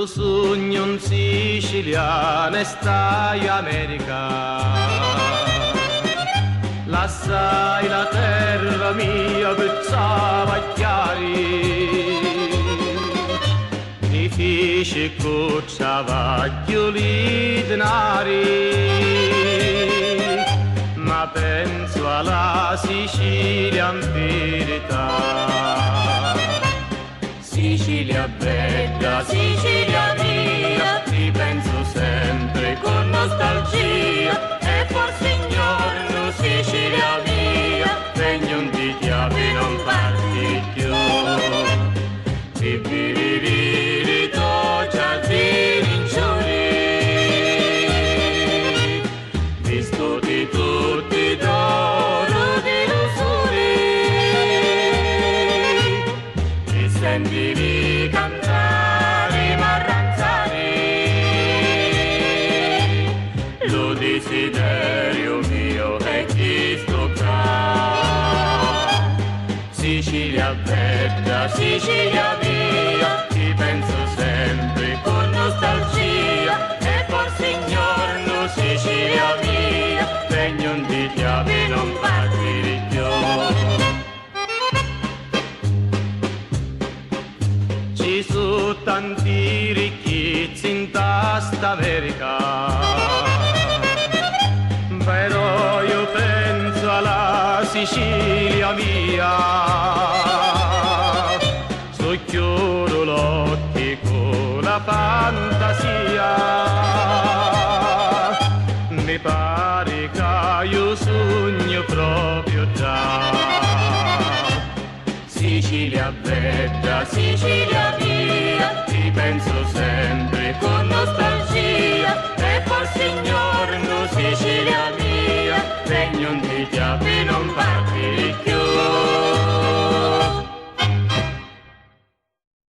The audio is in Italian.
Lo sogno un siciliano e stai America. Lassai la terra mia pezzava chiari. Ti feci cucciavaglioli denari. Ma penso alla Sicilia in verità. Sicilia bella, Sicilia mia, ti penso sempre con nostalgia. E forse ignoro Sicilia mia, regno di chiavi non parti più. Ti viriri to giardini inciuri, visto di tutti d'oro di lusuri. Ti sentivi cantare marranzari, lo desiderio mio è chi sto qua. Sicilia bella, Sicilia mia, ti penso sempre con nostalgia. E forse ignoro Sicilia mia, regno di chiavi non parti più. Ci sono tanti ricchezze in tasta America, però io penso alla Sicilia mia. Socchioro l'occhio con la fantasia, mi pare che io sogno proprio già. Sicilia bella, Sicilia mia, ti penso sempre con nostalgia. E forse ignoro Sicilia mia, regno di chiavi